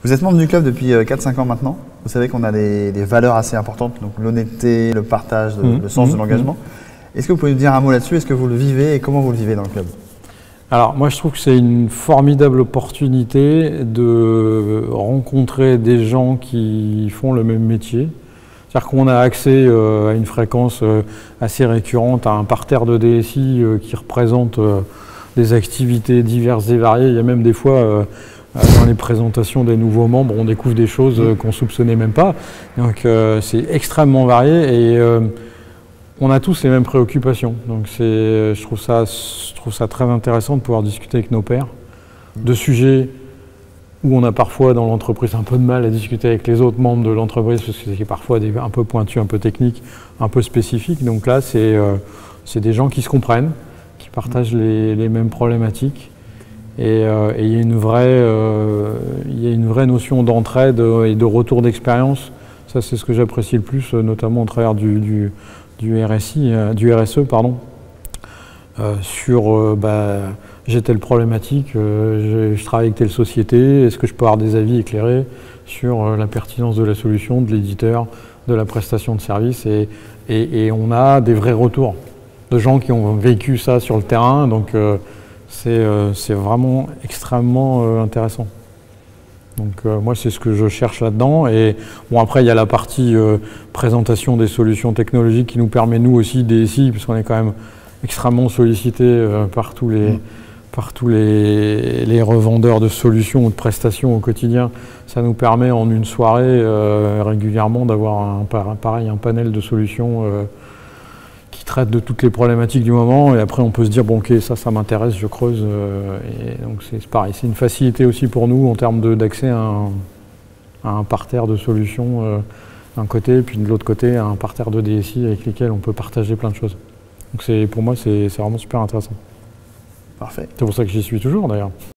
Vous êtes membre du club depuis 4-5 ans maintenant. Vous savez qu'on a des valeurs assez importantes, donc l'honnêteté, le partage, le sens de l'engagement. Est-ce que vous pouvez nous dire un mot là-dessus? Est-ce que vous le vivez et comment vous le vivez dans le club? Alors moi je trouve que c'est une formidable opportunité de rencontrer des gens qui font le même métier. C'est-à-dire qu'on a accès à une fréquence assez récurrente, à un parterre de DSI qui représente des activités diverses et variées. Il y a même des fois, dans les présentations des nouveaux membres, on découvre des choses qu'on ne soupçonnait même pas. Donc c'est extrêmement varié et on a tous les mêmes préoccupations. Donc je trouve ça très intéressant de pouvoir discuter avec nos pairs de sujets où on a parfois dans l'entreprise un peu de mal à discuter avec les autres membres de l'entreprise parce que c'est parfois un peu pointu, un peu technique, un peu spécifique. Donc là, c'est des gens qui se comprennent, qui partagent les mêmes problématiques. Et il y a une vraie notion d'entraide et de retour d'expérience. Ça, c'est ce que j'apprécie le plus, notamment au travers du RSE, pardon, sur j'ai telle problématique, je travaille avec telle société, est-ce que je peux avoir des avis éclairés sur la pertinence de la solution, de l'éditeur, de la prestation de service, et on a des vrais retours de gens qui ont vécu ça sur le terrain, donc c'est vraiment extrêmement intéressant. Donc moi c'est ce que je cherche là-dedans, et bon après il y a la partie présentation des solutions technologiques qui nous permet nous aussi DSI, puisqu'on est quand même extrêmement sollicité par tous les revendeurs de solutions ou de prestations au quotidien. Ça nous permet en une soirée régulièrement d'avoir un panel de solutions qui traite de toutes les problématiques du moment, et après on peut se dire bon ok ça m'intéresse, je creuse, et donc c'est pareil, c'est une facilité aussi pour nous en termes d'accès à un parterre de solutions d'un côté, et puis de l'autre côté à un parterre de DSI avec lesquels on peut partager plein de choses. Donc pour moi c'est vraiment super intéressant. Parfait. C'est pour ça que j'y suis toujours d'ailleurs.